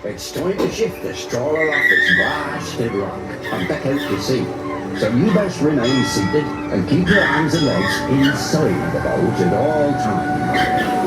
It's time to shift the Trawler off its blasted rock and back out to sea. So you best remain seated and keep your arms and legs inside the boat at all times.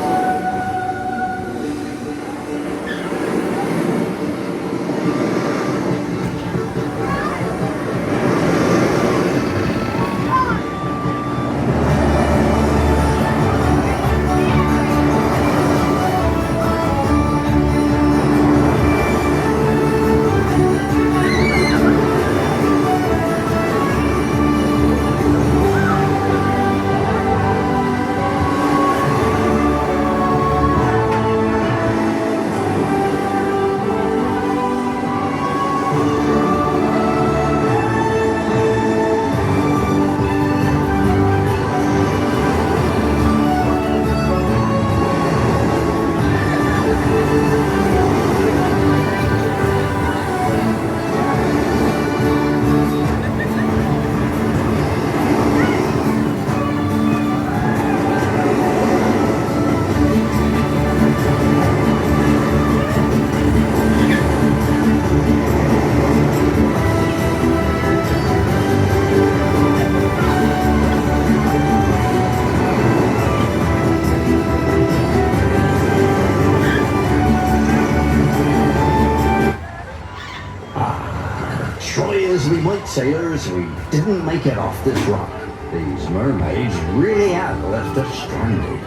Try as we might, sailors, we didn't make it off this rock. These mermaids really have left us stranded.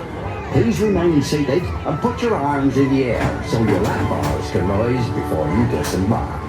Please remain seated and put your arms in the air so your lap bars can rise before you disembark.